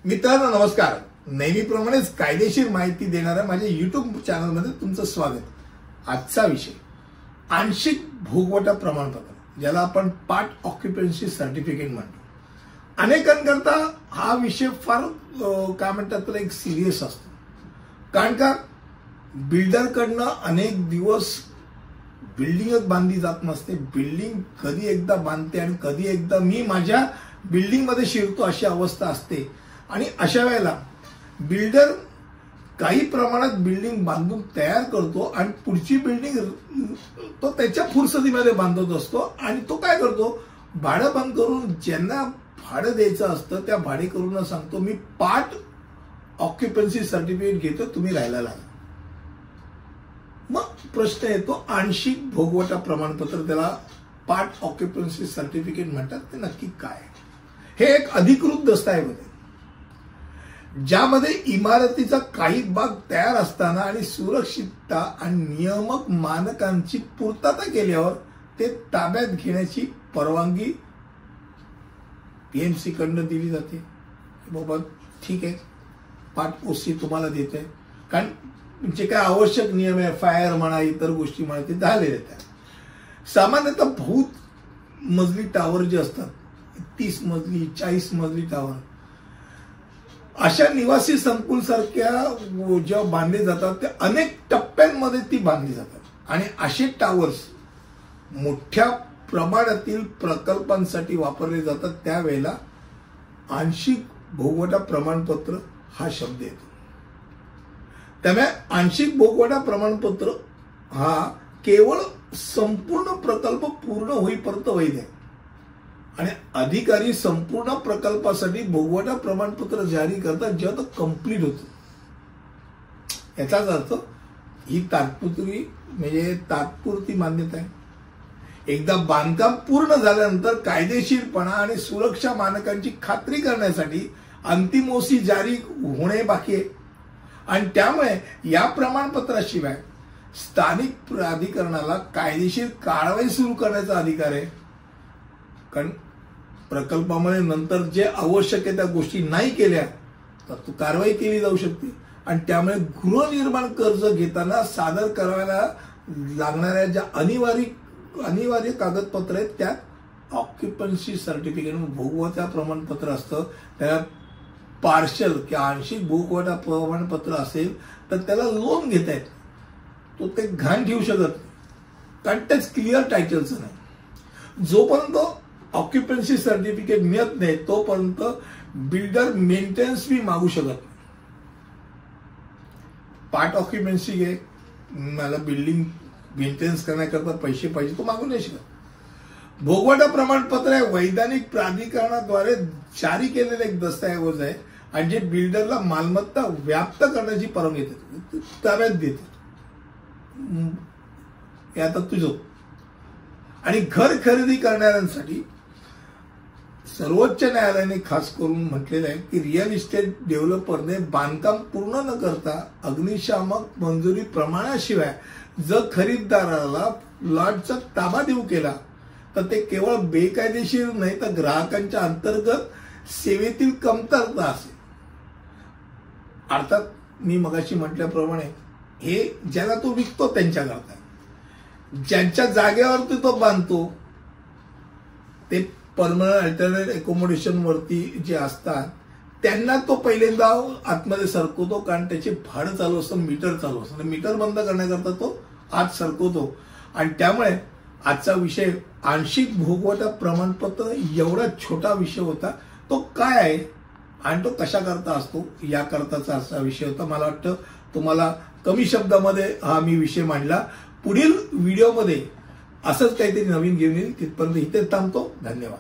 मित्रांनो नमस्कार. नेहमीप्रमाणेच कायदेशीर माहिती देणाऱ्या माझ्या YouTube चॅनलमध्ये तुमचं स्वागत. आजचा विषय आंशिक भोगवटा प्रमाणपत्र, ज्याला आपण पार्ट ऑक्युपन्सी सर्टिफिकेट म्हणतो. अनेकांकरता हा विषय फार काय म्हणतात तर एक सिरियस असतो. कारण का बिल्डरकडनं अनेक दिवस बिल्डिंगच बांधली जात नसते. बिल्डिंग कधी एकदा बांधते आणि कधी एकदा मी माझ्या बिल्डिंग मध्ये शिरतो अशी अवस्था असते. आणि अशा वेळेला बिल्डर काही प्रमाणात बिल्डिंग बांधून तयार करतो आणि पुढची बिल्डिंग तो त्याच्या फुरसतीमध्ये बांधत असतो. आणि तो काय करतो, भाडं बंद करून ज्यांना भाडं द्यायचं असतं त्या भाडेकरूंना सांगतो मी पार्ट ऑक्युपन्सी सर्टिफिकेट घेतो, तुम्ही राहायला लागा. मग प्रश्न येतो, आंशिक भोगवटा प्रमाणपत्र, त्याला पार्ट ऑक्युपन्सी सर्टिफिकेट म्हणतात, ते नक्की काय? हे एक अधिकृत दस्तऐवज आहे ज्यामध्ये इमारतीचा काही भाग तयार असताना आणि सुरक्षितता आणि नियामक मानकांची पूर्तता केल्यावर ते ताब्यात घेण्याची परवानगी PMC कडनं दिली जाते. बाबा ठीक आहे, पार्ट ओसी तुम्हाला देते, कारण जे काय आवश्यक नियम आहे, फायर म्हणा इतर गोष्टी म्हणा, ते झालेले आहेत. सामान्यतः बहुत मजली टावर जे असतात, 30 मजली 40 मजली टावर, अशा निवासी संकुल सारख्या जेव्हा बांधले जातात ते अनेक टप्प्यांमध्ये ती बांधली जातात. आणि असे टावर्स मोठ्या प्रमाणातील प्रकल्पांसाठी वापरले जातात. त्यावेळेला आंशिक भोगवटा प्रमाणपत्र हा शब्द येतो. त्यामुळे आंशिक भोगवटा प्रमाणपत्र हा केवळ संपूर्ण प्रकल्प पूर्ण होईपर्यंत वैध आहे. आणि अधिकारी संपूर्ण प्रकल्पासाठी भोगवटा प्रमाणपत्र जारी करतात जेव्हा तो कंप्लीट होतो. याचाच अर्थ ही तात्पुरती मान्यता आहे. एकदा बांधकाम पूर्ण झाल्यानंतर कायदेशीरपणा आणि सुरक्षा मानकांची खात्री करण्यासाठी अंतिम ओसी जारी होणे बाकी आहे. आणि त्यामुळे या प्रमाणपत्राशिवाय स्थानिक प्राधिकरणाला कायदेशीर कारवाई सुरू करण्याचा अधिकार आहे. कारण प्रकल्पामध्ये नंतर जे आवश्यक आहे त्या गोष्टी नाही केल्या तर कारवाई केली जाऊ शकते. आणि त्यामुळे गृहनिर्माण कर्ज घेताना सादर करायला लागणाऱ्या ज्या अनिवार्य कागदपत्र आहेत त्यात ऑक्युपन्सी सर्टिफिकेट भोगवटा प्रमाणपत्र असतं. त्याला पार्शल किंवा आंशिक भोगवटा प्रमाणपत्र असेल तर त्याला लोन घेता येत, तो ते घाण ठेवू शकत नाही, कारण तेच क्लिअर टायटलचं नाही. जोपर्यंत ऑक्युपन्सी सर्टिफिकेट मिळत नाही तोपर्यंत बिल्डर मेंटेनन्स फी मागू शकत नाही. पार्ट ऑक्युपन्सी घे, मला बिल्डिंग मेंटेनन्स करण्याकरता पैसे पाहिजे, तो मागू नाही शकत. भोगवटा प्रमाणपत्र हे वैधानिक प्राधिकरणाद्वारे जारी केलेले एक दस्तऐवज आहे आणि जे बिल्डरला मालमत्ता व्याप्त करण्याची परवानगी देते, ताब्यात देते. हे आता तुझं. आणि घर खरेदी करणाऱ्यांसाठी सर्वोच्च न्यायालयाने खास करून म्हटलेलं आहे की रिअल इस्टेट डेव्हलपरने बांधकाम पूर्ण न करता अग्निशामक मंजुरी प्रमाणाशिवाय जर खरीददाराला प्लॉटचा ताबा देऊ केला तर ते केवळ बेकायदेशीर नाही तर ग्राहकांच्या अंतर्गत सेवेतील कमतरता असेल. अर्थात मी मगाशी म्हटल्याप्रमाणे हे ज्याला तो विकतो त्यांच्याकरता, ज्यांच्या जागेवरती तो बांधतो ते परमनंट अल्टरनेट अकोमोडेशन वरती जे असतात त्यांना तो पहिल्यांदा आतमध्ये सरकवतो, कारण त्याचे भाडं चालू असतं, मीटर चालू असतं. मीटर बंद करण्याकरता तो आत सरकवतो. आणि त्यामुळे आजचा विषय आंशिक भोगवटा प्रमाणपत्र एवढा छोटा विषय होता. तो काय आहे आणि तो कशा करता असतो याकरताचा असा विषय होता. मला वाटतं तुम्हाला कमी शब्दामध्ये हा मी विषय मांडला. पुढील व्हिडिओमध्ये असंच काहीतरी नवीन घेऊन येईल. तिथपर्यंत इथे थांबतो. धन्यवाद.